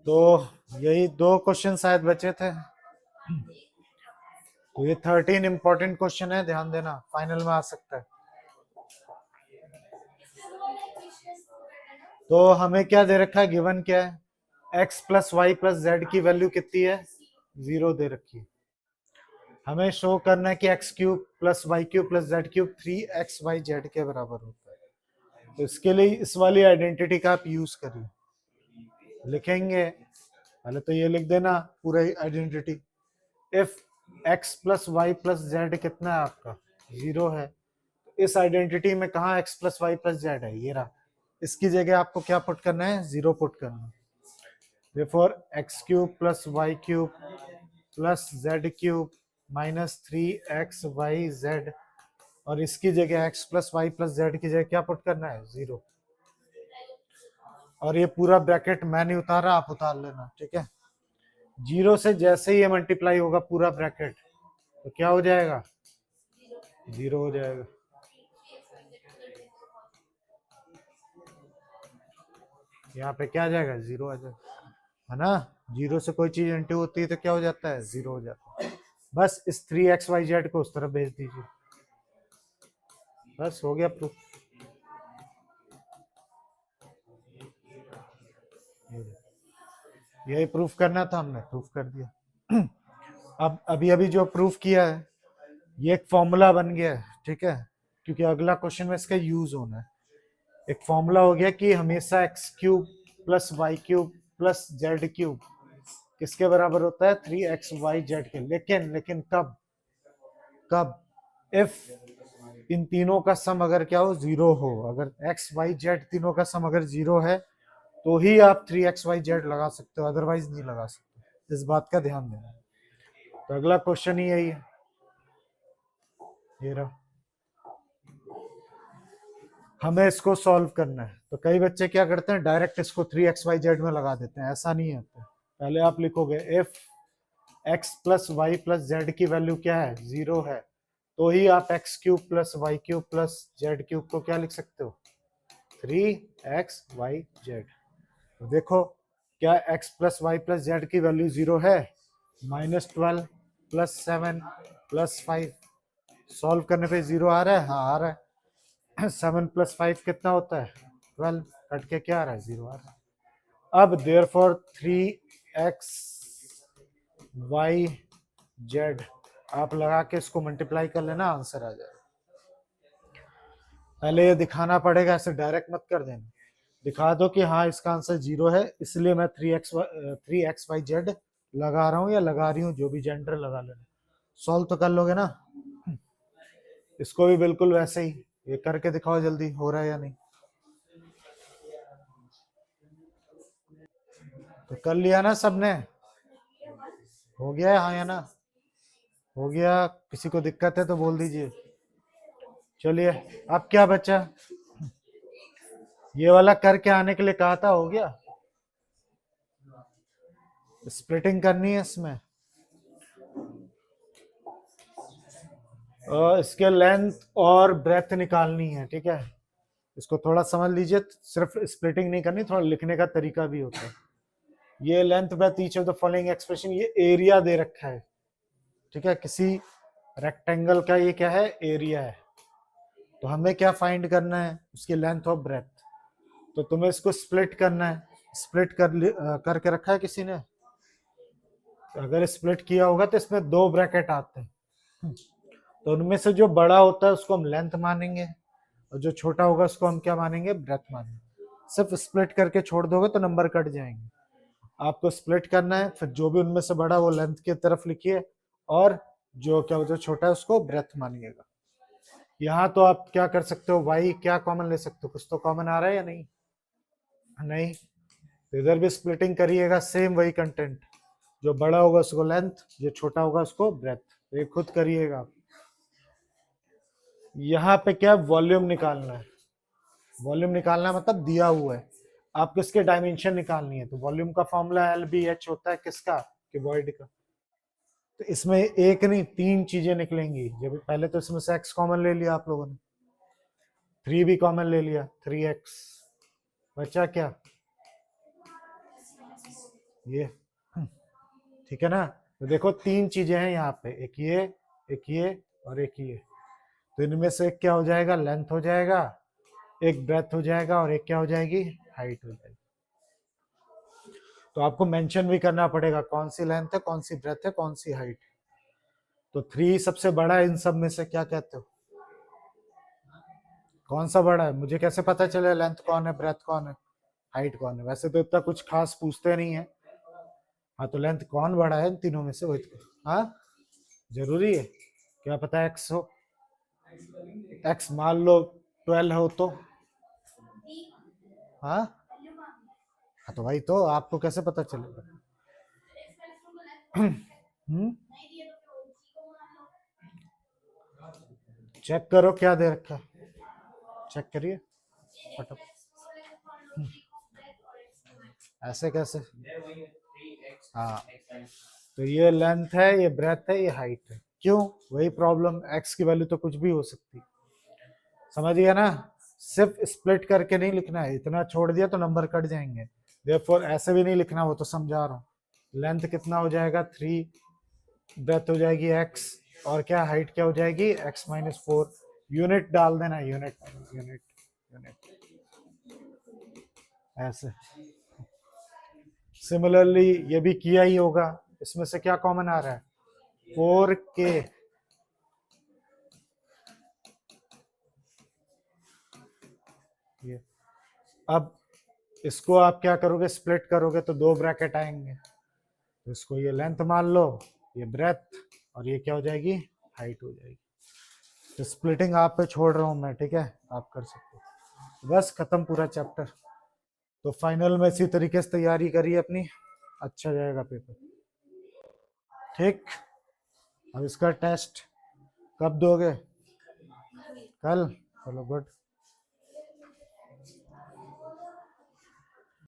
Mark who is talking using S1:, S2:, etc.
S1: तो यही दो क्वेश्चन शायद बचे थे। तो ये 13 इंपॉर्टेंट क्वेश्चन है, ध्यान देना, फाइनल में आ सकता है। तो हमें क्या दे रखा है, गिवन क्या है, x plus y plus z की वैल्यू कितनी है, 0 दे रखी है। हमें शो करना है कि x cube plus y cube plus z cube 3xyz के बराबर होता है। तो इसके लिए इस वाली आइडेंटिटी का आप यूज करिए। लिखेंगे पहले तो ये लिख देना पूरा identity. If x plus y plus z कितना है आपका, 0 है। इस आइडेंटिटी में कहा x plus y plus z है, ये रहा। इसकी जगह आपको क्या पुट करना है, 0 पुट करना है। therefore x cube plus y cube plus z cube minus 3xyz, और इसकी जगह x plus y plus z की जगह क्या पुट करना है, 0। और ये पूरा ब्रैकेट मैं नहीं उतारा, आप उतार लेना, ठीक है। 0 से जैसे ही ये मल्टीप्लाई होगा पूरा ब्रैकेट, तो क्या हो जाएगा, 0 हो जाएगा। यहाँ पे क्या आ जाएगा, 0 आ जाएगा, है ना। 0 से कोई चीज इंटू होती है तो क्या हो जाता है, 0 हो जाता है। बस इस 3xyz को उस तरफ भेज दीजिए, बस हो गया प्रूफ। यही प्रूफ करना था, हमने प्रूफ कर दिया। अब अभी अभी जो प्रूफ किया है ये एक फॉर्मूला बन गया है, ठीक है, क्योंकि अगला क्वेश्चन में इसका यूज होना है। एक फॉर्मूला हो गया कि हमेशा x cube plus y cube plus z cube किसके बराबर होता है, 3xyz के। लेकिन लेकिन कब कब, इफ इन तीनों का सम अगर क्या हो, 0 हो। अगर एक्स वाई जेड तीनों का सम अगर 0 है तो ही आप 3xyz लगा सकते हो, अदरवाइज नहीं लगा सकते। इस बात का ध्यान देना। तो अगला क्वेश्चन ही यही है, ये रहा। हमें इसको सॉल्व करना है। तो कई बच्चे क्या करते हैं, डायरेक्ट इसको 3xyz में लगा देते हैं, ऐसा नहीं है। पहले आप लिखोगे if x plus y plus z की वैल्यू क्या है, 0 है, तो ही आप x cube plus y cube plus z cube को क्या लिख सकते हो, 3xyz। तो देखो क्या x plus y plus z की वैल्यू 0 है, -12 प्लस 7 प्लस 5। सॉल्व करने पे 0 आ रहा है, हाँ आ रहा है। 7 प्लस 5 कितना होता है, 12, कट के क्या आ रहा है, 0 आ रहा है। अब देयर फॉर 3xyz आप लगा के इसको मल्टीप्लाई कर लेना, आंसर आ जाएगा। पहले ये दिखाना पड़ेगा, ऐसे डायरेक्ट मत कर देना। दिखा दो कि हाँ इसका आंसर 0 है, इसलिए मैं 3xyz लगा रहा हूँ या लगा रही हूँ, जो भी जेंडर लगा लेना। सॉल्व तो कर लोगे ना। इसको भी बिल्कुल वैसे ही ये करके दिखाओ जल्दी, हो रहा है या नहीं। तो कर लिया ना सबने, हो गया है हाँ या ना, हो गया। किसी को दिक्कत है तो बोल दीजिए। चलिए अब क्या बचा, ये वाला करके आने के लिए कहा था, हो गया। स्प्लिटिंग करनी है इसमें, और इसके लेंथ और ब्रेथ निकालनी है, ठीक है। इसको थोड़ा समझ लीजिए, सिर्फ स्प्लिटिंग नहीं करनी, थोड़ा लिखने का तरीका भी होता है। ये length breadth each of the following expression, ये एरिया दे रखा है, ठीक है। किसी रेक्टेंगल का ये क्या है, एरिया है। तो हमें क्या फाइंड करना है, उसकी लेंथ और ब्रेथ। तो तुम्हें इसको स्प्लिट करना है। स्प्लिट करके रखा है किसी ने, तो अगर स्प्लिट किया होगा तो इसमें 2 ब्रैकेट आते हैं। तो उनमें से जो बड़ा होता है उसको हम लेंथ मानेंगे, और जो छोटा होगा उसको हम क्या मानेंगे, ब्रेथ मानेंगे। सिर्फ स्प्लिट करके छोड़ दोगे तो नंबर कट जाएंगे। आपको स्प्लिट करना है, फिर जो भी उनमें से बड़ा वो लेंथ की तरफ लिखिए, और जो क्या जो छोटा है उसको ब्रेथ मानिएगा। यहाँ तो आप क्या कर सकते हो, वाई क्या कॉमन ले सकते हो, कुछ तो कॉमन आ रहा है या नहीं, नहीं। तो इधर भी स्प्लिटिंग करिएगा, सेम वही कंटेंट, जो बड़ा होगा उसको लेंथ, जो छोटा होगा उसको ब्रेथ। तो ये खुद करिएगा। यहाँ पे क्या वॉल्यूम निकालना है, वॉल्यूम निकालना मतलब दिया हुआ है, आपको इसके डायमेंशन निकालनी है। तो वॉल्यूम का फॉर्मूला एल बी एच होता है किसका, क्यूबॉइड का। तो इसमें एक नहीं 3 चीजें निकलेंगी। जब पहले तो इसमें से एक्स कॉमन ले लिया आप लोगों ने, 3 भी कॉमन ले लिया, 3x बचा क्या, ये ठीक है ना। तो देखो तीन चीजें हैं यहाँ पे, एक ये और एक ये। तो इनमें से एक क्या हो जाएगा, लेंथ हो जाएगा, एक ब्रेथ हो जाएगा और एक क्या हो जाएगी, हाइट हो जाएगी। तो आपको मेंशन भी करना पड़ेगा कौन सी लेंथ है, कौन सी ब्रेथ है, कौन सी हाइट। तो 3 सबसे बड़ा है इन सब में से, क्या कहते हो, कौन सा बड़ा है? मुझे कैसे पता चले लेंथ कौन है, ब्रेथ कौन है, हाइट कौन है? वैसे तो इतना कुछ खास पूछते नहीं है। हाँ तो लेंथ कौन बड़ा है इन तीनों में से, वही तो। हाँ जरूरी है, क्या पता एक्स हो, एक्स मान लो 12 हो तो। हाँ हाँ तो भाई, तो आपको कैसे पता चलेगा? चेक करो क्या दे रखा है, चेक करिए फटाफट। ऐसे कैसे? हाँ तो ये लेंथ है, ये ब्रेथ है, ये हाइट है। क्यों? वही प्रॉब्लम, एक्स की वैल्यू तो कुछ भी हो सकती, समझ गया ना। सिर्फ स्प्लिट करके नहीं लिखना है, इतना छोड़ दिया तो नंबर कट जाएंगे। देयरफॉर ऐसे भी नहीं लिखना, वो तो समझा रहा हूँ। लेंथ कितना हो जाएगा 3, ब्रेथ हो जाएगी x, और क्या हाइट क्या हो जाएगी x-4। यूनिट डाल देना, यूनिट यूनिट यूनिट ऐसे। सिमिलरली ये भी किया ही होगा, इसमें से क्या कॉमन आ रहा है, 4k। ये अब इसको आप क्या करोगे, स्प्लिट करोगे तो 2 ब्रैकेट आएंगे। तो इसको ये लेंथ मान लो, ये ब्रेथ, और ये क्या हो जाएगी, हाइट हो जाएगी। तो स्प्लिटिंग आप पे छोड़ रहा हूं मैं, ठीक है, आप कर सकते हो। बस खत्म पूरा चैप्टर। तो फाइनल में इसी तरीके से तैयारी करिए अपनी, अच्छा जाएगा पेपर। ठीक, अब इसका टेस्ट कब दोगे, कल? चलो गुड।